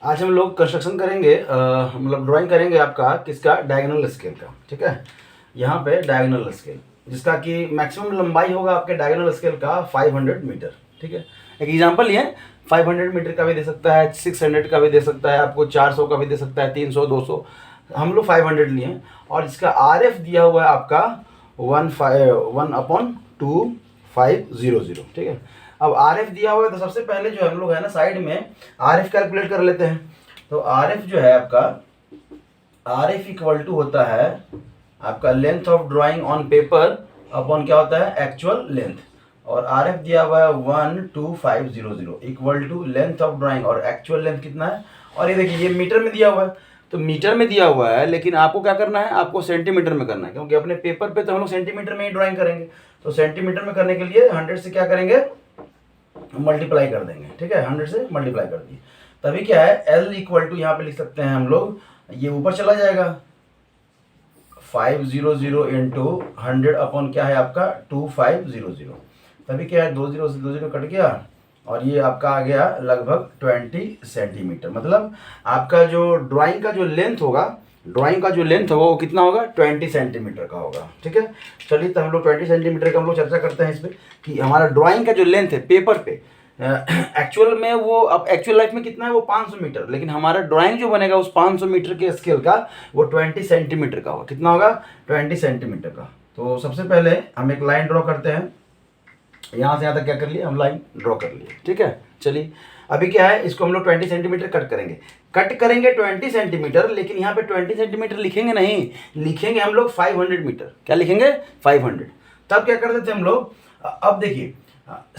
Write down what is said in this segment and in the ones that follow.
आज हम लोग कंस्ट्रक्शन करेंगे, मतलब ड्राइंग करेंगे आपका किसका, डायगोनल स्केल का। ठीक है, यहाँ पे डायगोनल स्केल जिसका कि मैक्सिमम लंबाई होगा आपके डायगोनल स्केल का 500 मीटर। ठीक है, एक एग्जांपल ये 500 मीटर का भी दे सकता है, 600 का भी दे सकता है, आपको 400 का भी दे सकता है, 300, 200। हम लोग 500 लिए हैं और इसका RF दिया हुआ है आपका 1/2500। ठीक है, अब RF दिया हुआ है तो सबसे पहले जो हम लोग है ना साइड में RF कैलकुलेट कर लेते हैं। तो RF जो है आपका, RF इक्वल टू होता है आपका length of drawing on paper upon क्या होता है, एक्चुअल लेंथ। और RF दिया हुआ है 12500 equal to length of drawing और एक्चुअल लेंथ कितना है। और ये देखिए ये मीटर में दिया हुआ है, तो मीटर में दिया हुआ है, लेकिन आपको क्या करना है, आपको सेंटीमीटर में करना है, क्योंकि अपने पेपर पे तो हम लोग सेंटीमीटर में ही ड्राइंग करेंगे। तो सेंटीमीटर में करने के लिए 100 से क्या करेंगे, मल्टीप्लाई कर देंगे। ठीक है, 100 से मल्टीप्लाई कर दिए, तभी क्या है L इक्वल टू यहाँ पे लिख सकते हैं हम लोग, ये ऊपर चला जाएगा 500 इंटू 100 अपॉन क्या है आपका 2500, तभी क्या है 20 से 20 कट गया और ये आपका आ गया लगभग 20 सेंटीमीटर। मतलब आपका जो ड्राइंग का जो लेंथ होगा, ड्राइंग का जो लेंथ होगा वो कितना होगा, 20 सेंटीमीटर का होगा। ठीक है, चलिए तो हम लोग 20 सेंटीमीटर का हम लोग चर्चा करते हैं इस पर कि हमारा ड्राइंग का जो लेंथ है पेपर पे, एक्चुअल में वो अब एक्चुअल लाइफ में कितना है, वो 500 मीटर, लेकिन हमारा ड्राइंग जो बनेगा उस 500 मीटर के स्केल का वो 20 सेंटीमीटर का होगा। कितना होगा, 20 सेंटीमीटर का। तो सबसे पहले हम एक लाइन ड्रॉ करते हैं, यहाँ से यहाँ तक क्या कर लिए, हम लाइन ड्रॉ कर लिए। ठीक है, चलिए अभी क्या है, इसको हम लोग 20 सेंटीमीटर कट करेंगे। कट करेंगे 20 सेंटीमीटर, लेकिन यहाँ पे 20 सेंटीमीटर लिखेंगे नहीं, लिखेंगे हम लोग 500 मीटर। क्या लिखेंगे, 500। तब क्या करते थे हम लोग, अब देखिए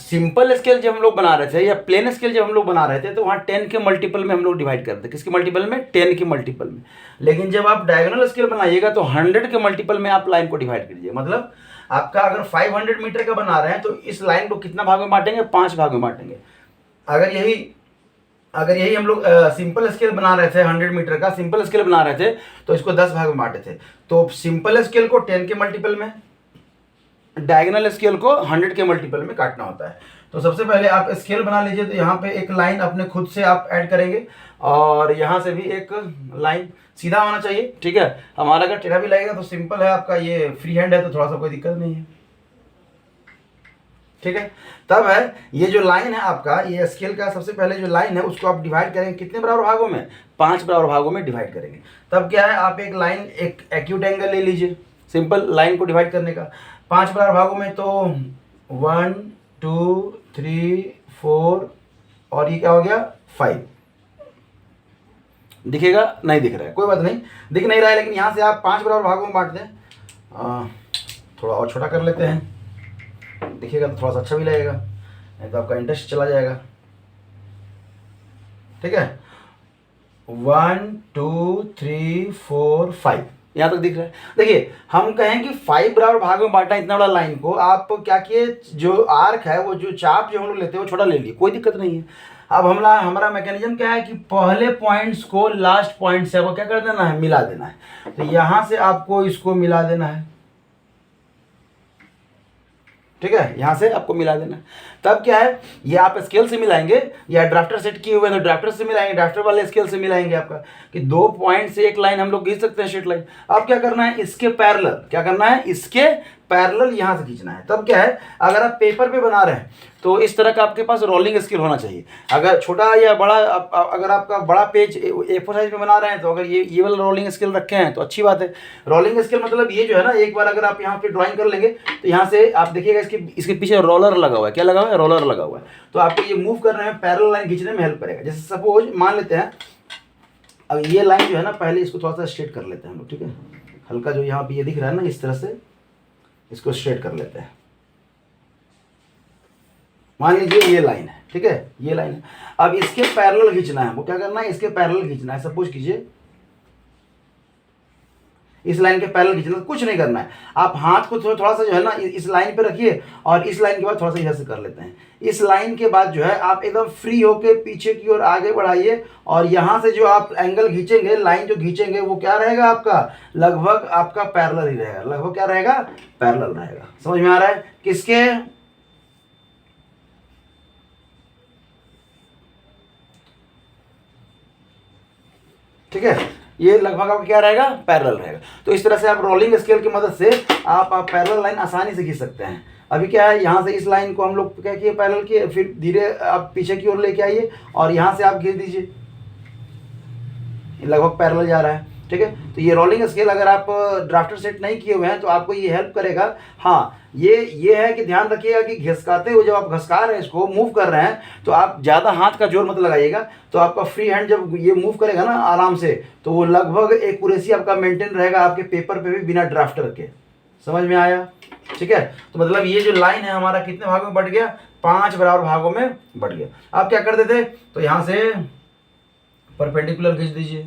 सिंपल स्केल जब हम लोग बना रहे थे या प्लेन स्केल जब हम लोग बना रहे थे तो वहाँ 10 के मल्टीपल में हम लोग डिवाइड करते थे। किसके मल्टीपल में, 10 के मल्टीपल में। लेकिन जब आप डायगोनल स्केल बनाइएगा तो 100 के मल्टीपल में आप लाइन को डिवाइड कीजिए। मतलब आपका अगर 500 मीटर का बना रहे हैं तो इस लाइन को कितना भाग में बांटेंगे, 5 भाग में बांटेंगे। अगर यही हम लोग सिंपल स्केल बना रहे थे, 100 मीटर का सिंपल स्केल बना रहे थे तो इसको 10 भाग में बांटे थे। तो सिंपल स्केल को 10 के मल्टीपल में, डायगोनल स्केल को 100 के मल्टीपल में काटना होता है। तो सबसे पहले आप स्केल बना लीजिए, तो यहाँ पे एक लाइन अपने खुद से आप ऐड करेंगे और यहाँ से भी एक लाइन सीधा होना चाहिए। ठीक है, हमारा अगर टेढ़ा भी लगेगा तो सिंपल है, आपका ये फ्री हैंड है तो थोड़ा सा कोई दिक्कत नहीं है। ठीक है, तब है ये जो लाइन है आपका, ये स्केल का सबसे पहले जो लाइन है उसको आप डिवाइड करेंगे कितने बराबर भागों में, 5 बराबर भागों में डिवाइड करेंगे। तब क्या है, आप एक लाइन, एक एक्यूट एंगल ले लीजिए सिंपल लाइन को डिवाइड करने का 5 बराबर भागों में। तो 1 2 3 4 और ये क्या हो गया 5। दिखेगा, नहीं दिख रहा है, कोई बात नहीं, दिख नहीं रहा है, लेकिन यहाँ से आप 5 बराबर भागों में बांट दें। थोड़ा और छोटा कर लेते हैं, दिखेगा तो थोड़ा सा अच्छा भी लगेगा, नहीं तो आपका इंटरेस्ट चला जाएगा। ठीक है, 1 2 3 4 5 यहाँ तक दिख रहा है। देखिए हम कहें कि 5 बराबर भाग में बांटा इतना बड़ा लाइन को, आप क्या किए, जो आर्क है वो जो चाप जो हम लोग लेते हैं वो छोटा ले लिए, कोई दिक्कत नहीं है। अब हमारा मैकेनिज्म क्या है कि पहले पॉइंट्स को लास्ट पॉइंट से आपको क्या कर देना है, मिला देना है। तो यहाँ से आपको इसको मिला देना है। ठीक है, यहाँ से आपको मिला देना। तब क्या है, ये आप स्केल से मिलाएंगे या ड्राफ्टर सेट किए हुए हैं तो ड्राफ्टर से मिलाएंगे, ड्राफ्टर वाले स्केल से मिलाएंगे आपका कि 2 पॉइंट से एक लाइन हम लोग खींच सकते हैं, स्ट्रेट लाइन। अब क्या करना है, इसके पैरेलल, क्या करना है, इसके पैरेलल यहाँ से खींचना है। तब क्या है, अगर आप पेपर पे बना रहे हैं तो इस तरह का आपके पास रोलिंग स्केल होना चाहिए। अगर छोटा या बड़ा, अगर आपका बड़ा पेज A4 साइज में बना रहे हैं तो अगर ये वाला रोलिंग स्केल रखे हैं तो अच्छी बात है। रोलिंग स्केल मतलब ये जो है ना, एक बार अगर आप यहाँ पे ड्राइंग कर लेंगे तो यहाँ से आप देखिएगा इसके पीछे रोलर लगा हुआ है। क्या लगा हुआ है, रोलर लगा हुआ है। तो आपको ये मूव करने में, पैरेलल लाइन खींचने में हेल्प करेगा। जैसे सपोज मान लेते हैं, अब ये लाइन जो है ना, पहले इसको थोड़ा सा स्ट्रेट कर लेते हैं हम लोग। ठीक है, हल्का जो यहाँ पे ये दिख रहा है ना, इस तरह से इसको स्ट्रेट कर लेते हैं। मान लीजिए ये लाइन है, ठीक है, ये लाइन है। अब इसके पैरेलल खींचना है, वो क्या करना है, इसके पैरेलल खींचना है। सपोज कीजिए इस लाइन के पैरेलल खींचना, कुछ नहीं करना है, आप हाथ को थोड़ा सा जो है ना इस लाइन पे रखिए और इस लाइन के बाद थोड़ा सा इधर से कर लेते हैं। इस लाइन के बाद जो है आप एकदम फ्री होके पीछे की ओर आगे बढ़ाइए और यहाँ से जो आप एंगल खींचेंगे, लाइन जो खींचेंगे वो क्या रहेगा आपका, लगभग आपका पैरेलल ही रहेगा। लगभग क्या रहेगा, पैरेलल रहेगा। समझ में आ रहा है, किसके, ठीक है, ये लगभग आपका क्या रहेगा, पैरेलल रहेगा। तो इस तरह से आप रोलिंग स्केल की मदद से आप पैरेलल लाइन आसानी से खींच सकते हैं। अभी क्या है, यहाँ से इस लाइन को हम लोग क्या किए, पैरेलल किए, फिर धीरे आप पीछे की ओर लेके आइए और यहाँ से आप खींच दीजिए, लगभग पैरेलल जा रहा है। ठीक है, तो ये रोलिंग स्केल अगर आप ड्राफ्टर सेट नहीं किए हुए हैं तो आपको ये हेल्प करेगा। हाँ, ये है कि ध्यान रखिएगा कि घिसकाते हुए जब आप घसका रहे हैं, इसको मूव कर रहे हैं, तो आप ज़्यादा हाथ का जोर मत लगाइएगा। तो आपका फ्री हैंड जब ये मूव करेगा ना आराम से, तो वो लगभग एक्यूरेसी आपका मेंटेन रहेगा आपके पेपर पे भी बिना ड्राफ्टर के। समझ में आया? ठीक है, तो मतलब ये जो लाइन है हमारा कितने भागों में बट गया, 5 बराबर भागों में बट गया। आप क्या करते थे, तो यहाँ से परपेंडिकुलर खींच दीजिए,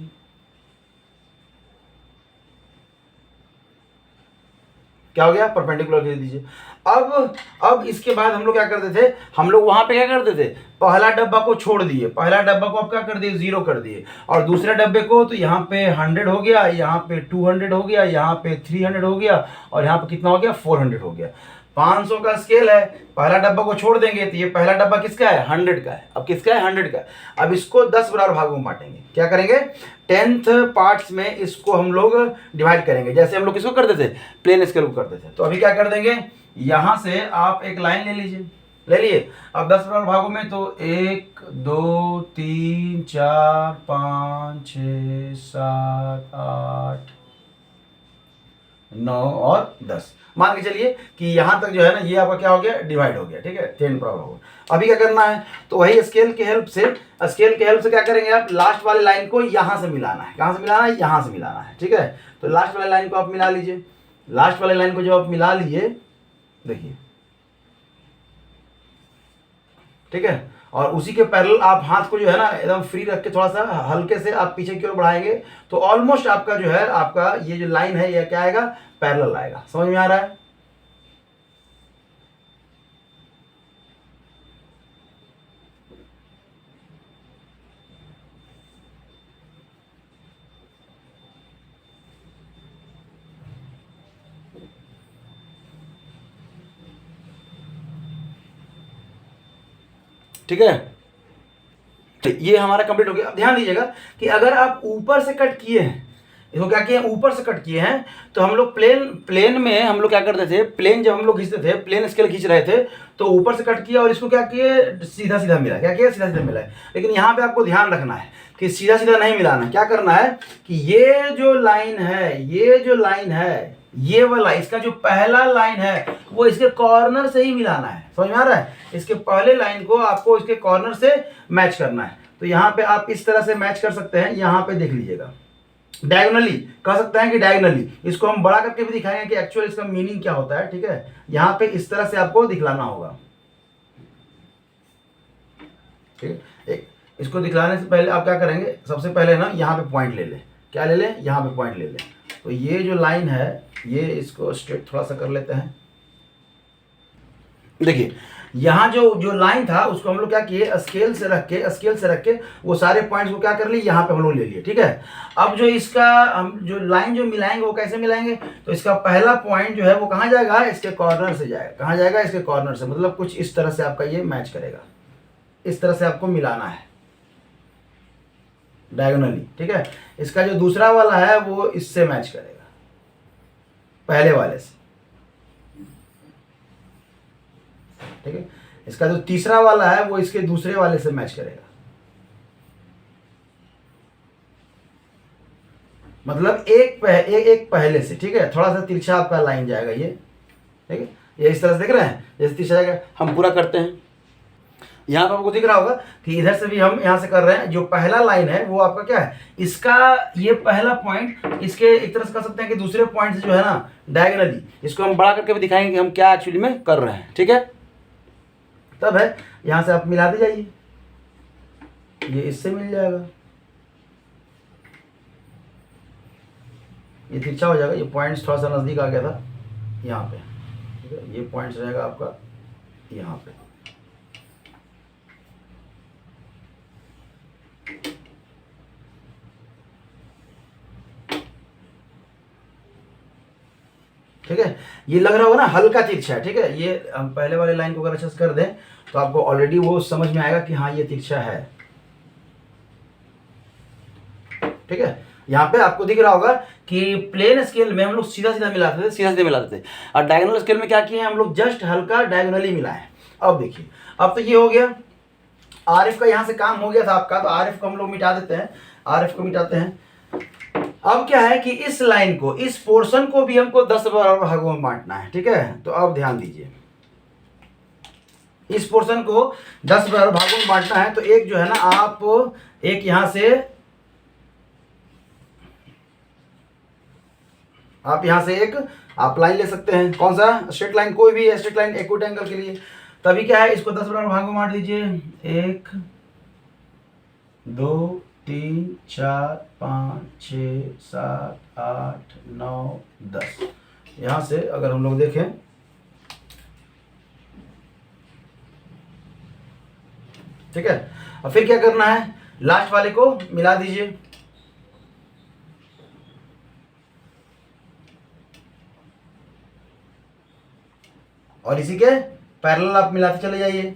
क्या हो गया, परपेंडिकुलर खींच दीजिए। अब इसके बाद हम लोग क्या करते थे, हम लोग वहां पे क्या करते थे, पहला डब्बा को छोड़ दिए, पहला डब्बा को आप क्या कर दिए, 0 कर दिए, और दूसरे डब्बे को, तो यहाँ पे 100 हो गया, यहाँ पे 200 हो गया, यहाँ पे 300 हो गया, और यहाँ पे कितना हो गया, 400 हो गया। 500 का स्केल है, पहला डब्बा को छोड़ देंगे तो ये पहला डब्बा किसका है, 100 का है। अब किसका है, 100 का। अब इसको 10 बराबर भागों में बांटेंगे, क्या करेंगे, 10th पार्ट्स में इसको हम लोग डिवाइड करेंगे, जैसे हम लोग किसको करते थे, प्लेन स्केल को करते थे। तो अभी क्या कर देंगे, यहां से आप एक लाइन ले लीजिए, ले लिए। अब 10 बराबर भागों में, तो 1 2 3 4 5 6 7 8 9 और 10, मान के चलिए कि यहां तक जो है ना, ये आपका क्या हो गया, डिवाइड हो गया। ठीक है, 10 बराबर हो गया। अभी क्या करना है, तो वही स्केल के हेल्प से क्या करेंगे, आप लास्ट वाले लाइन को यहां से मिलाना है। कहां से मिलाना है, यहां से मिलाना है। ठीक है, तो लास्ट वाले लाइन को आप मिला लीजिए। लास्ट वाले लाइन को जब आप मिला लिए, देखिए, ठीक है, और उसी के पैरेलल आप हाथ को जो है ना एकदम फ्री रख के थोड़ा सा हल्के से आप पीछे की ओर बढ़ाएंगे, तो ऑलमोस्ट आपका जो है, आपका ये जो लाइन है, ये क्या आएगा, पैरेलल आएगा। समझ में आ रहा है? ठीक है, तो ये हमारा कंप्लीट हो गया। अब ध्यान दीजिएगा कि अगर आप ऊपर से कट किए हैं, इसको क्या किए, ऊपर से कट किए हैं, तो हम लोग प्लेन में हम लोग क्या करते थे, प्लेन जब हम लोग खींचते थे, प्लेन स्केल खींच रहे थे, तो ऊपर से कट किया और इसको क्या किए, सीधा सीधा मिला। क्या किया, सीधा सीधा मिला है। लेकिन यहाँ पे आपको ध्यान रखना है कि सीधा सीधा नहीं मिलाना है। क्या करना है कि ये जो लाइन है, ये वाला इसका जो पहला लाइन है, वो इसके कॉर्नर से ही मिलाना है। समझ में आ रहा है? इसके पहले लाइन को आपको इसके कॉर्नर से मैच करना है। तो यहाँ पे आप इस तरह से मैच कर सकते हैं। यहाँ पे देख लीजिएगा, डायगोनली कह सकते हैं कि डायगोनली, इसको हम बड़ा करके भी दिखाएंगे कि एक्चुअल इसका मीनिंग क्या होता है। ठीक है, यहाँ पे इस तरह से आपको दिखलाना होगा। ठीक है, इसको दिखलाने से पहले आप क्या करेंगे, सबसे पहले ना यहाँ पे पॉइंट ले लें। क्या ले लें, यहाँ पे पॉइंट ले लें। तो ये जो लाइन है, ये इसको स्ट्रेट थोड़ा सा कर लेते हैं। देखिए, यहाँ जो लाइन था, उसको हम लोग क्या किए, स्केल से रख के वो सारे पॉइंट्स को क्या कर लिए, यहाँ पे हम लोग ले लिए। ठीक है, अब जो इसका हम जो लाइन जो मिलाएंगे, वो कैसे मिलाएंगे, तो इसका पहला पॉइंट जो है वो कहाँ जाएगा, इसके कॉर्नर से जाएगा। कहाँ जाएगा, इसके कॉर्नर से, मतलब कुछ इस तरह से आपका ये मैच करेगा। इस तरह से आपको मिलाना है डायगोनली। ठीक है, इसका जो दूसरा वाला है वो इससे मैच करेगा, पहले वाले से। ठीक है, इसका जो तीसरा वाला है वो इसके दूसरे वाले से मैच करेगा। मतलब एक पहले से। ठीक है, थोड़ा सा तिरछा आपका लाइन जाएगा ये। ठीक है, ये इस तरह से देख रहे हैं, जैसे तिरछा जाएगा। हम पूरा करते हैं। यहाँ पर आपको दिख रहा होगा कि इधर से भी हम यहाँ से कर रहे हैं। जो पहला लाइन है वो आपका क्या है, इसका ये पहला पॉइंट इसके एक तरह से कर सकते हैं कि दूसरे पॉइंट से जो है ना डायगोनली, इसको हम बड़ा करके भी दिखाएंगे कि हम क्या एक्चुअली में कर रहे हैं। ठीक है, तब है यहाँ से आप मिलाते जाइए, ये इससे मिल जाएगा, ये तिरछा हो जाएगा। ये पॉइंट्स थोड़ा सा नज़दीक आ गया था यहाँ पे। ठीक है, ये पॉइंट्स रहेगा आपका यहाँ पे। ठीक है, ये लग रहा होगा ना हल्का तिरछा है। ठीक है, ये हम पहले वाले लाइन को अगर अच्छे से कर दें तो आपको ऑलरेडी वो समझ में आएगा कि हाँ ये तिरछा है। ठीक है, यहाँ पे आपको दिख रहा होगा कि प्लेन स्केल में हम लोग सीधा सीधा मिलाते थे, सीधा सीधा मिलाते थे, और डायगोनल स्केल में क्या किए हम लोग, जस्ट हल्का डायगोनली मिलाए। अब देखिए, अब तो ये हो गया, आरएफ का यहाँ से काम हो गया था आपका, तो आरएफ को हम लोग मिटा देते हैं, आरएफ को मिटाते हैं। अब क्या है कि इस लाइन को, इस पोर्शन को भी हमको 10 बराबर भागों में बांटना है, ठीक है। तो अब ध्यान दीजिए, इस पोर्शन को 10 बराबर भागों में बांटना है। तो एक जो है ना, आप एक यहां से, आप यहां से एक आप लाइन ले सकते हैं, कौन सा, स्ट्रेट लाइन, कोई भी स्ट्रेट लाइन एक्यूट एंगल के लिए। तभी क्या है, इसको 10 बराबर भागों में बांट दीजिए, 1 2 3 4 5 6 7 8 9 10। यहां से अगर हम लोग देखें, ठीक है, और फिर क्या करना है, लास्ट वाले को मिला दीजिए, और इसी के पैरेलल आप मिलाते चले जाइए।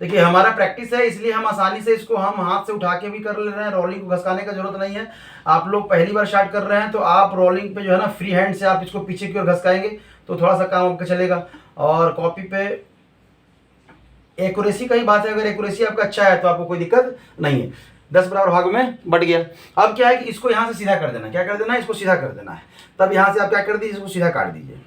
देखिए, हमारा प्रैक्टिस है, इसलिए हम आसानी से इसको हम हाथ से उठा के भी कर ले रहे हैं, रोलिंग को घसकाने का जरूरत नहीं है। आप लोग पहली बार स्टार्ट कर रहे हैं तो आप रोलिंग पे जो है ना, फ्री हैंड से आप इसको पीछे की ओर घसकाएंगे तो थोड़ा सा काम आपका चलेगा। और कॉपी पे एक्यूरेसी का ही बात है, अगर एक्यूरेसी आपका अच्छा है तो आपको कोई दिक्कत नहीं है। 10 बराबर भाग में बट गया। अब क्या है कि इसको यहाँ से सीधा कर देना, क्या कर देना है, इसको सीधा कर देना है। तब यहाँ से आप क्या कर दीजिए, इसको सीधा काट दीजिए।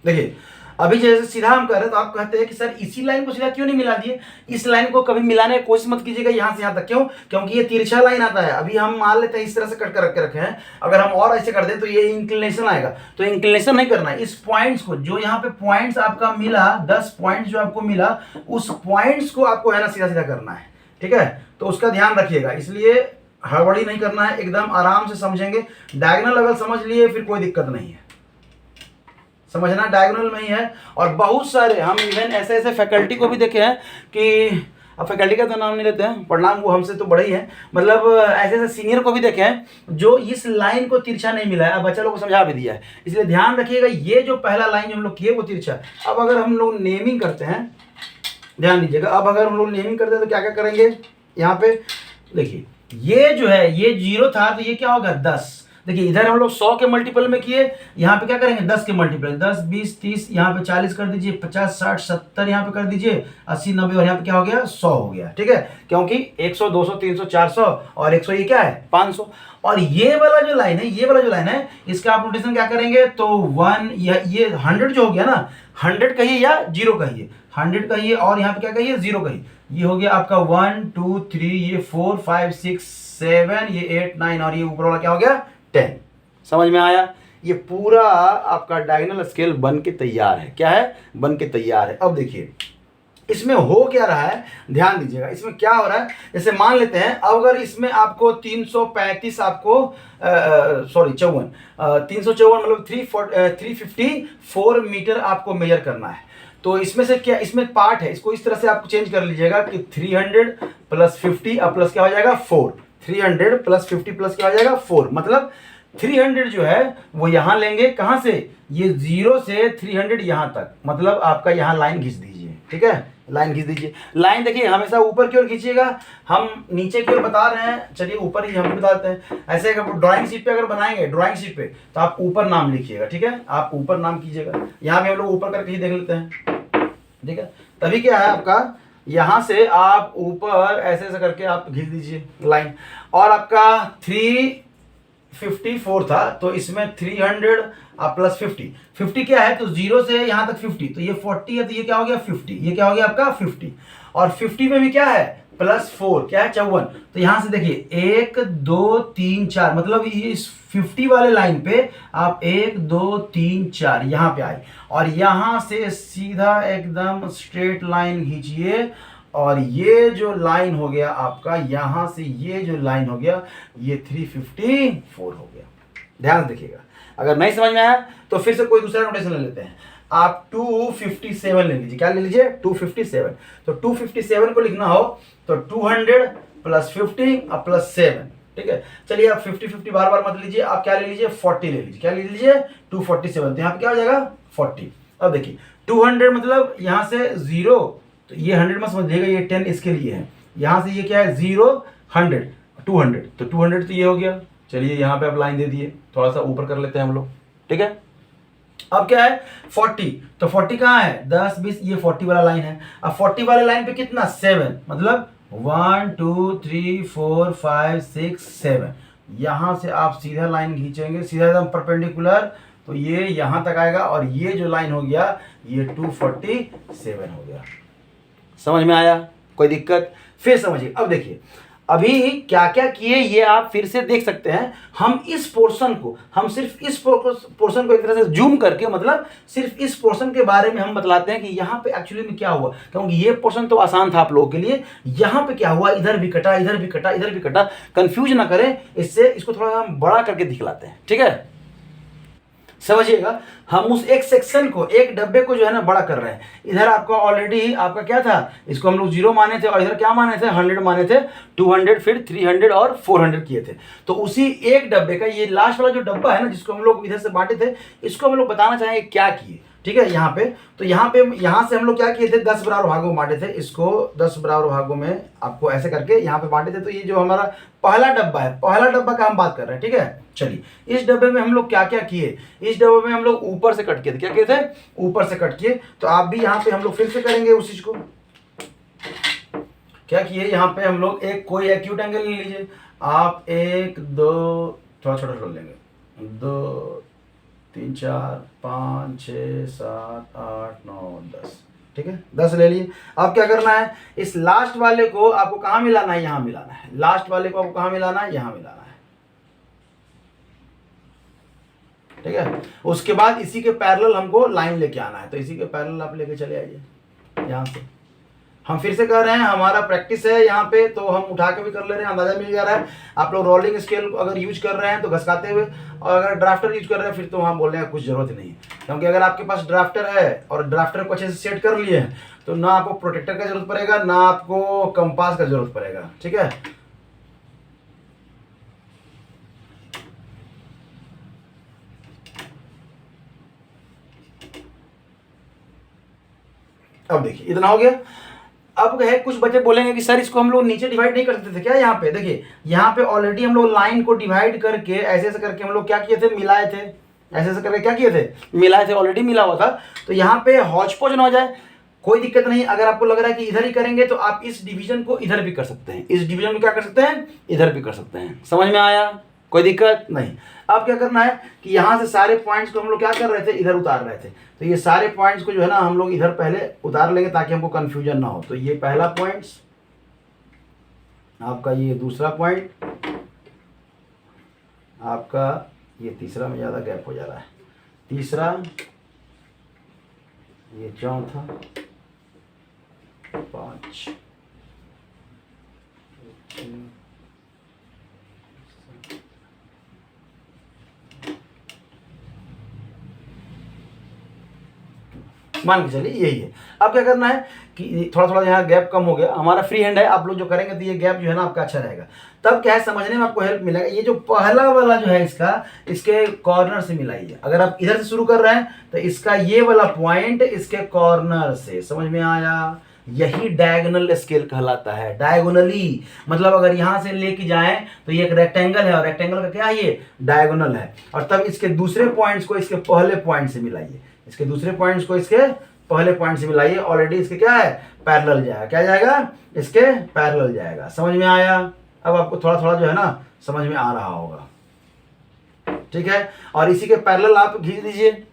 देखिए, अभी जैसे सीधा हम कर रहे हैं तो आप कहते हैं कि सर इसी लाइन को सीधा क्यों नहीं मिला दिए। इस लाइन को कभी मिलाने की कोशिश मत कीजिएगा यहां से यहां तक। क्यों? क्योंकि ये तिरछा लाइन आता है। अभी हम मान लेते हैं इस तरह से कट कर रख के रखे हैं, अगर हम और ऐसे कर दें तो ये इंक्लिनेशन आएगा। तो इंक्लिनेशन नहीं करना है। इस पॉइंट्स को, जो यहाँ पे पॉइंट्स आपका मिला, 10 पॉइंट्स जो आपको मिला, उस पॉइंट्स को आपको है ना सीधा सीधा करना है, ठीक है। तो उसका ध्यान रखिएगा, इसलिए हड़बड़ी नहीं करना है, एकदम आराम से समझेंगे। डायगोनल अगर समझ लिए फिर कोई दिक्कत नहीं है, समझना डायगोनल में ही है। और बहुत सारे हम इवन ऐसे ऐसे फैकल्टी को भी देखे हैं कि, अब फैकल्टी का तो नाम नहीं लेते हैं, परिणाम वो हमसे तो बड़े ही हैं, मतलब ऐसे ऐसे सीनियर को भी देखे हैं जो इस लाइन को तिरछा नहीं मिला है। अब बच्चा लोग को समझा भी दिया है, इसलिए ध्यान रखिएगा ये जो पहला लाइन जो हम लोग किए वो तिरछा। अब अगर हम लोग नेमिंग करते हैं, ध्यान दीजिएगा, अब अगर हम लोग नेमिंग करते हैं तो क्या क्या करेंगे, यहाँ पे देखिए, ये जो है ये 0 था तो ये क्या होगा 10। देखिए, इधर हम लोग 100 के मल्टीपल में किए, यहाँ पे क्या करेंगे 10 के मल्टीपल, 10 20 30, यहाँ पे 40 कर दीजिए, 50 60 70 यहाँ पे कर दीजिए, 80 90, और यहाँ पे क्या हो गया 100 हो गया, ठीक है। क्योंकि 100 200 300 400 और 100 ये क्या है 500। और ये वाला जो लाइन है, ये वाला जो लाइन है, इसका आप नोटेशन क्या करेंगे, तो 1 ये 100 जो हो गया ना, 100 कहिए या 0 कहिए, 100 कहिए और यहाँ पे क्या कहिए 0 कहिए। ये हो गया आपका 1 2 3, ये 4 5 6 7, ये 8 9, और ये ऊपर वाला क्या हो गया 10। समझ में आया? ये पूरा आपका डायगोनल स्केल बन के तैयार है। क्या है? बन के तैयार है। अब देखिए इसमें हो क्या रहा है, ध्यान दीजिएगा। इसमें क्या हो रहा है, जैसे मान लेते हैं अगर इसमें आपको 335 आपको सॉरी 54 354 मतलब 354 मीटर आपको मेजर करना है। तो इसमें से क्या, इसमें पार्ट है, इसको इस तरह से आपको चेंज कर लीजिएगा कि 300 प्लस 50 अब प्लस क्या हो जाएगा 4, 300 प्लस 50 प्लस क्या हो जाएगा 4। मतलब 300 जो है वो यहां लेंगे, कहां से, ये 0 से 300 यहां तक, मतलब आपका यहां लाइन खींच दीजिए, ठीक है। लाइन खींच दीजिए। लाइन देखिए हमेशा ऊपर की ओर खींचिएगा, हम नीचे की ओर बता रहे हैं, चलिए ऊपर ही हम भी बताते हैं। ऐसे ड्राइंग शीट पे अगर बनाएंगे, ड्राइंग शीट पे, तो आप ऊपर नाम लिखिएगा, ठीक है। आप ऊपर नाम कीजिएगा, यहाँ पे हम लोग ऊपर करके ही देख लेते हैं, ठीक है। तभी क्या है आपका, यहां से आप ऊपर ऐसे ऐसे करके आप खींच दीजिए लाइन। और आपका 354 था, तो इसमें 300 प्लस 50 क्या है, तो 0 से यहां तक 50, तो ये 40 है, तो ये क्या हो गया 50, ये क्या हो गया आपका 50। और 50 में भी क्या है प्लस 4, क्या है 54। तो यहां से देखिए 1 2 3 4, मतलब इस 50 वाले लाइन पे आप 1 2 3 4 यहां पे आए, और यहां से सीधा एकदम स्ट्रेट लाइन खींचिए। और ये जो लाइन हो गया आपका, यहां से ये जो लाइन हो गया, ये 354 हो गया। ध्यान से देखिएगा, अगर नहीं समझ में आया तो फिर से कोई दूसरा नोटेशन ले लेते हैं। आप 257 ले लीजिए, क्या ले लीजिए 257। तो 257 को लिखना हो तो 200 प्लस 50 और प्लस 7, ठीक है। चलिए आप 50 बार बार मत लीजिए, आप क्या ले लीजिए 40 ले लीजिए, क्या ले लीजिए 247, तो यहाँ पे क्या हो जाएगा 40। अब देखिए 200 मतलब यहाँ से 0, तो ये 100 में समझिएगा, ये 10 इसके लिए है, यहाँ से ये क्या है 0 100 200, तो 200 तो ये हो गया। चलिए यहाँ पे आप लाइन दे दिए, थोड़ा सा ऊपर कर लेते हैं हम लोग, ठीक है। अब क्या है 40, तो 40 कहाँ है 10 20, ये 40 वाला लाइन है। अब 40 वाले लाइन पे कितना 7, मतलब 1 2 3 4 5 6 7, यहाँ से आप सीधा लाइन खींचेंगे, सीधा एकदम परपेंडिकुलर, तो ये यहाँ तक आएगा और ये जो लाइन हो गया ये 247 हो गया। समझ में आया, कोई दिक्कत? फिर समझिए, अब देखिए अभी क्या क्या किए ये आप फिर से देख सकते हैं। हम इस पोर्शन को, हम सिर्फ इस पोर्शन को एक तरह से जूम करके, मतलब सिर्फ इस पोर्शन के बारे में हम बतलाते हैं कि यहाँ पे एक्चुअली में क्या हुआ, क्योंकि ये पोर्शन तो आसान था आप लोगों के लिए। यहाँ पे क्या हुआ, इधर भी कटा, इधर भी कटा, इधर भी कटा, कंफ्यूज ना करें, इससे इसको थोड़ा हम बड़ा करके दिखलाते हैं, ठीक है। समझिएगा, हम उस एक सेक्शन को, एक डब्बे को जो है ना बड़ा कर रहे हैं। इधर आपका ऑलरेडी आपका क्या था, इसको हम लोग 0 माने थे और इधर क्या माने थे 100 माने थे, 200 फिर 300 और 400 किए थे। तो उसी एक डब्बे का ये लास्ट वाला जो डब्बा है ना, जिसको हम लोग इधर से बांटे थे, इसको हम लोग बताना चाहेंगे क्या किए, ठीक है। यहाँ पे तो यहाँ से हम लोग क्या किए थे 10 बराबर भागों में बांटे थे, इसको 10 बराबर भागों में आपको ऐसे करके यहाँ पे बांटे थे। तो ये जो हमारा पहला डब्बा है, पहला डब्बा का हम बात कर रहे हैं, ठीक है। चलिए इस डब्बे में हम लोग क्या क्या किए, इस डब्बे में हम लोग ऊपर से कट किए थे, क्या किए थे ऊपर से कट किए। तो आप भी यहाँ पे हम लोग फिर से करेंगे उस चीज को, क्या किए यहाँ पे हम लोग एक कोई एक्यूट एंगल ले लीजिए आप, 1 2 थोड़ा छोटा छोटा लेंगे, 2 3 4 5 6 7 8 9 10, ठीक है 10 ले लिए। अब क्या करना है, इस लास्ट वाले को आपको कहाँ मिलाना है, यहाँ मिलाना है। लास्ट वाले को आपको कहाँ मिलाना है, यहाँ मिलाना है, ठीक है। उसके बाद इसी के पैरेलल हमको लाइन लेके आना है, तो इसी के पैरेलल आप लेके चले आइए यहाँ से। हम फिर से कह रहे हैं, हमारा प्रैक्टिस है यहाँ पे, तो हम उठा के भी कर ले रहे हैं, अंदाजा मिल जा रहा है। आप लोग रोलिंग स्केल अगर यूज कर रहे हैं तो घसकाते हुए, और अगर ड्राफ्टर यूज कर रहे हैं फिर तो वहाँ बोलने का कुछ जरूरत नहीं है, क्योंकि अगर आपके पास ड्राफ्टर है और ड्राफ्टर को अच्छे से सेट कर लिए हैं तो ना आपको प्रोटेक्टर का जरूरत पड़ेगा, ना आपको कंपास का जरूरत पड़ेगा, ठीक है। अब देखिए इतना हो गया। अब है कुछ बच्चे बोलेंगे कि सर इसको हम लोग नीचे डिवाइड नहीं कर सकते थे क्या, यहाँ पे देखिए, यहाँ पे ऑलरेडी हम लोग लाइन को डिवाइड करके ऐसे ऐसे करके हम लोग क्या किए थे, मिलाए थे, ऐसे ऐसे करके क्या किए थे, मिलाए थे, ऑलरेडी मिला हुआ था। तो यहाँ पे हौच पौच ना हो जाए, कोई दिक्कत नहीं। अगर आपको लग रहा है कि इधर ही करेंगे तो आप इस डिवीजन को इधर भी कर सकते हैं, इस डिवीजन को क्या कर सकते हैं, इधर भी कर सकते हैं। समझ में आया, कोई दिक्कत नहीं। अब क्या करना है कि यहाँ से सारे पॉइंट्स को हम लोग क्या कर रहे थे, इधर उतार रहे थे। तो ये सारे पॉइंट्स को जो है ना हम लोग इधर पहले उतार लेंगे ताकि हमको कंफ्यूजन ना हो। तो ये पहला पॉइंट्स आपका, ये दूसरा पॉइंट आपका, ये तीसरा में ज़्यादा गैप हो जा रहा है, तीसरा, ये चौथा, 5 मान के चलिए यही है। अब क्या करना है कि थोड़ा थोड़ा यहाँ गैप कम हो गया, हमारा फ्री हैंड है, आप लोग जो करेंगे तो ये गैप जो है ना आपका अच्छा रहेगा। तब क्या है, समझने में आपको हेल्प मिलेगा। ये जो पहला वाला जो है इसका, इसके कॉर्नर से मिलाइए। अगर आप इधर से शुरू कर रहे हैं तो इसका ये वाला पॉइंट इसके कॉर्नर से, समझ में आया, यही डायगोनल स्केल कहलाता है। डायगोनली मतलब अगर यहाँ से लेके जाएं तो ये एक रेक्टेंगल है, और रेक्टेंगल का क्या है, ये डायगोनल है। और तब इसके दूसरे पॉइंट्स को इसके पहले पॉइंट से मिलाइए, इसके दूसरे पॉइंट्स को इसके पहले पॉइंट से मिलाइए। ऑलरेडी इसके क्या है, पैरेलल जाएगा, क्या जाएगा, इसके पैरेलल जाएगा। समझ में आया? अब आपको थोड़ा थोड़ा जो है ना समझ में आ रहा होगा, ठीक है। और इसी के पैरेलल आप खींच दीजिए।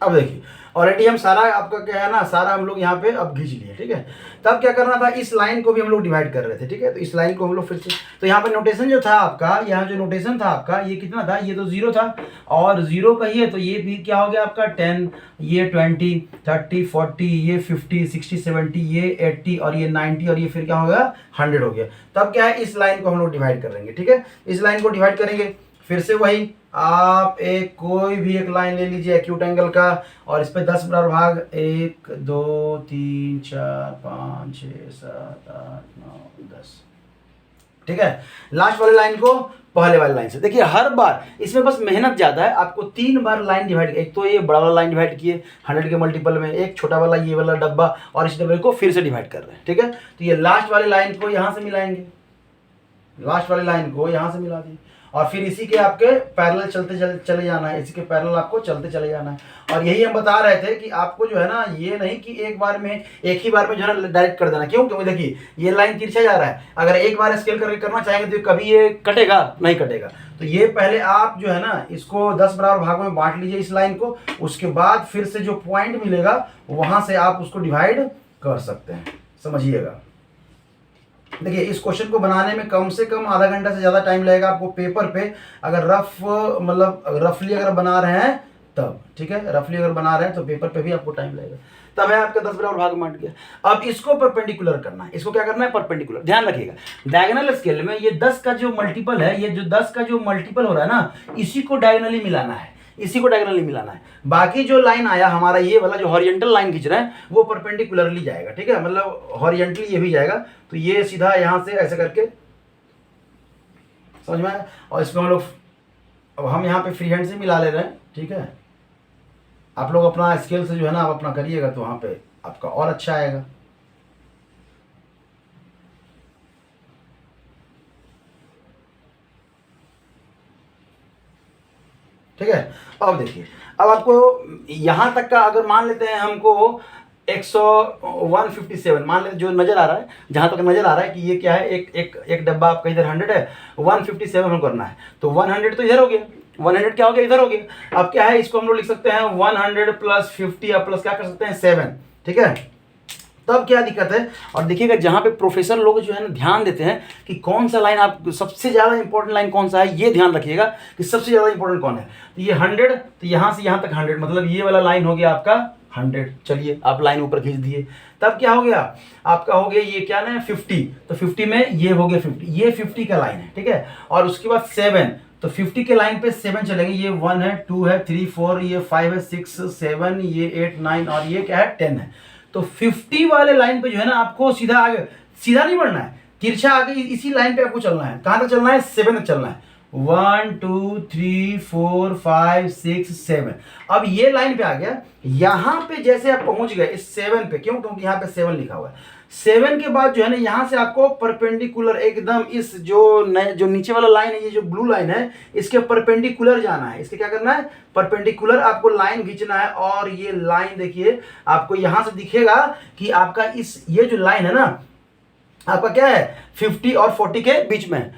अब देखिए ऑलरेडी हम सारा आपका क्या है ना, सारा हम लोग यहाँ पे अब खींच लिए, ठीक है। तब क्या करना था, इस लाइन को भी हम लोग डिवाइड कर रहे थे, ठीक है। तो इस लाइन को हम लोग फिर से, तो यहाँ पे नोटेशन जो था आपका, यहाँ जो नोटेशन था आपका, ये कितना था, ये तो 0 था, और 0 का ही है, तो ये भी क्या हो गया आपका 10, ये 20 30 40, ये 50 60 70, ये 80, और ये 90, और ये फिर क्या हो गया 100 हो गया। तब क्या है, इस लाइन को हम लोग डिवाइड करेंगे, ठीक है। इस लाइन को डिवाइड करेंगे, फिर से वही आप एक कोई भी एक लाइन ले लीजिए एक्यूट एंगल का, और इस पे 10 बराबर भाग, 1 2 3 4 5 6 7 8 9 10। ठीक है, लास्ट वाली लाइन को पहले वाली लाइन से देखिए। हर बार इसमें बस मेहनत ज़्यादा है, आपको 3 बार लाइन डिवाइड, एक तो ये बड़ा वाला लाइन डिवाइड किए 100 के मल्टीपल में, एक छोटा वाला ये वाला डब्बा, और इस डब्बे को फिर से डिवाइड कर रहे हैं। ठीक है, तो ये लास्ट वाली लाइन को यहाँ से मिलाएंगे, लास्ट वाली लाइन को यहाँ से मिला दी, और फिर इसी के आपके पैरेलल चले जाना है, इसी के पैरेलल आपको चलते चले जाना है। और यही हम बता रहे थे कि आपको जो है ना, ये नहीं कि एक ही बार में जो है ना डायरेक्ट कर देना। क्यों? क्योंकि देखिए ये लाइन तिरछा जा रहा है, अगर एक बार स्केल करके करना चाहेंगे तो कभी ये कटेगा नहीं कटेगा। तो ये पहले आप जो है ना इसको 10 बराबर भागों में बांट लीजिए इस लाइन को, उसके बाद फिर से जो पॉइंट मिलेगा वहां से आप उसको डिवाइड कर सकते हैं। समझिएगा, देखिए इस क्वेश्चन को बनाने में कम से कम आधा घंटा से ज़्यादा टाइम लगेगा आपको पेपर पे, अगर रफली अगर बना रहे हैं तब। ठीक है, रफली अगर बना रहे हैं तो पेपर पे भी आपको टाइम लगेगा। तब है आपका 10 बराबर भाग बांट गया। अब इसको परपेंडिकुलर करना है, इसको क्या करना है? परपेंडिकुलर। ध्यान रखिएगा, डायगोनल स्केल में ये 10 का जो मल्टीपल है, ये जो 10 का जो मल्टीपल हो रहा है ना, इसी को डायगोनली मिलाना है, इसी को डायगोनली मिलाना है। बाकी जो लाइन आया हमारा ये वाला जो हॉरिजॉन्टल लाइन खींच रहा है वो परपेंडिकुलरली जाएगा। ठीक है, मतलब हॉरिजॉन्टली ये भी जाएगा, तो ये सीधा यहां से ऐसे करके, समझ में आया? और इसको हम लोग अब हम यहाँ पे फ्री हैंड से मिला ले रहे हैं। ठीक है, आप लोग अपना स्केल से जो है ना आप अपना करिएगा तो वहां पे आपका और अच्छा आएगा। ठीक है, अब देखिए, अब आपको यहां तक का अगर मान लेते हैं हमको 157 मान लेते, जो नजर आ रहा है, जहां तक नजर आ रहा है कि ये क्या है, एक डब्बा आपका इधर 100 है, 157 हम करना है, तो 100 तो इधर हो गया, 100 क्या हो गया? इधर हो गया। अब क्या है, इसको हम लोग लिख सकते हैं 100 प्लस 50 या प्लस क्या कर सकते हैं 7। ठीक है, तब क्या दिक्कत है? और देखिएगा जहां पे प्रोफेसर लोग जो है ना ध्यान देते हैं कि कौन सा लाइन आप सबसे ज़्यादा इंपॉर्टेंट लाइन कौन सा है, ये ध्यान रखिएगा कि सबसे ज़्यादा इंपॉर्टेंट कौन है। तो ये 100, तो यहाँ से यहाँ तक 100, मतलब ये वाला लाइन हो गया आपका 100। चलिए आप लाइन ऊपर खींच दिए, तब क्या हो गया आपका? हो गया ये क्या ना 50, तो 50 में ये हो गया 50, ये 50 का लाइन है। ठीक है, और उसके बाद 7, तो 50 के लाइन पे 7 चलेंगे, ये 1 है, 2 है, 3 4, ये 5 है, 6 7, ये 8 9, और ये क्या है 10 है। तो 50 वाले लाइन पे जो है ना आपको सीधा आगे, सीधा नहीं बढ़ना है, तिरछा आगे इसी लाइन पे आपको चलना है। कहां तक चलना है? 7 तक चलना है। 1 2 3 4 5 6 7। अब ये लाइन पे आ गया, यहां पे जैसे आप पहुंच गए इस 7 पे, क्यों? क्योंकि यहां पे 7 लिखा हुआ है। 7 के बाद जो है ना यहां से आपको परपेंडिकुलर एकदम इस जो नीचे वाला लाइन है, ये जो ब्लू लाइन है, इसके परपेंडिकुलर जाना है। इसके क्या करना है? परपेंडिकुलर आपको लाइन खींचना है। और ये लाइन देखिए आपको यहां से दिखेगा कि आपका ये जो लाइन है ना आपका क्या है, 50 और 40 के बीच में,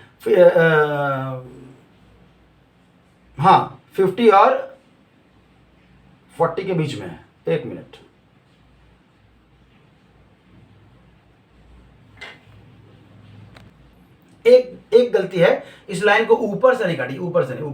हाँ 50 और 40 के बीच में है। एक मिनट, एक गलती है, इस लाइन को ऊपर से नहीं काटी, ऊपर से नहीं।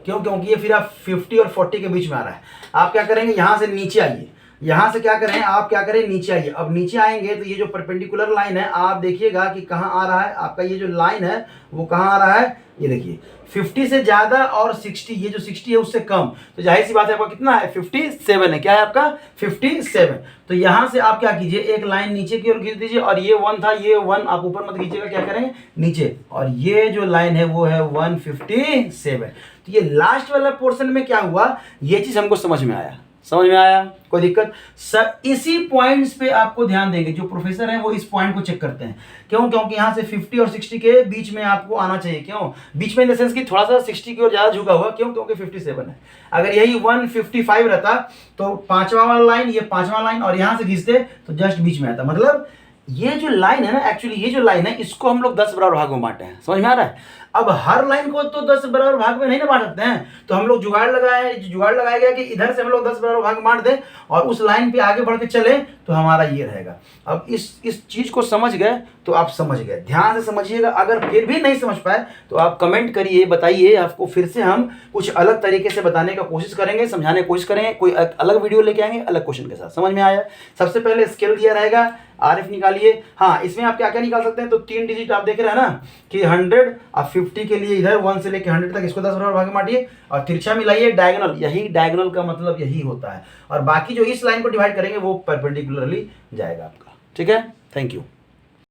क्यों? क्योंकि ये फिर आप 50 और 40 के बीच में आ रहा है। आप क्या करेंगे, यहां से नीचे आइए, यहां से क्या करें आप, क्या करें नीचे आइए। अब नीचे आएंगे तो ये जो परपेंडिकुलर लाइन है आप देखिएगा कि कहां आ रहा है आपका, ये जो लाइन है वो कहां आ रहा है, ये देखिए 50 से ज्यादा और 60, ये जो 60 है उससे कम, तो जाहिर सी बात है आपका कितना है, 57 है। क्या है आपका? 57। तो यहां से आप क्या कीजिए, एक लाइन नीचे की ओर खींच दीजिए, और ये 1 था, ये 1 आप ऊपर मत खींचिएगा, क्या करें नीचे, और ये जो लाइन है वो है 157। तो ये लास्ट वाला पोर्शन में क्या हुआ, ये चीज हमको समझ में आया, समझ में आया? कोई दिक्कत? सर इसी पॉइंट्स पे आपको ध्यान देंगे, जो प्रोफेसर हैं वो इस पॉइंट को चेक करते हैं। क्यों? क्योंकि यहां से 50 और 60 के बीच में आपको आना चाहिए। क्यों बीच में? इन द सेंस कि थोड़ा सा 60 की ओर ज्यादा झुका हुआ। क्यों? क्योंकि 57 है। अगर यही 155 रहता तो पांचवा वाला लाइन, ये पांचवा लाइन, और यहां से खींचते तो जस्ट बीच में आता। मतलब ये जो लाइन है ना, एक्चुअली ये जो लाइन है इसको हम लोग 10 बराबर भागों में बांटे हैं। समझ में आ रहा है? अब हर लाइन को तो 10 बराबर भाग में नहीं ना बांट सकते हैं, तो हम लोग जुगाड़ लगाया गया कि इधर से हम लोग 10 बराबर भाग बांट दें और उस लाइन पे आगे बढ़ के चले, तो हमारा ये रहेगा। अब इस चीज को समझ गए तो आप समझ गए, ध्यान से समझिएगा। अगर फिर भी नहीं समझ पाए तो आप कमेंट करिए, बताइए, आपको फिर से हम कुछ अलग तरीके से बताने का कोशिश करेंगे, समझाने की कोशिश करेंगे, कोई अलग वीडियो लेके आएंगे अलग क्वेश्चन के साथ। समझ में आया? सबसे पहले स्केल दिया रहेगा, RF निकालिए। हाँ, इसमें आप क्या क्या निकाल सकते हैं, तो 3 डिजिट आप देख रहे हैं ना कि 100 और 50 के लिए इधर 1 से लेके 100 तक इसको 10 बराबर भाग में बांटिए और तिरछा मिलाइए डायगोनल, यही डायगोनल का मतलब यही होता है। और बाकी जो इस लाइन को डिवाइड करेंगे वो परपेंडिकुलरली जाएगा आपका। ठीक है, थैंक यू।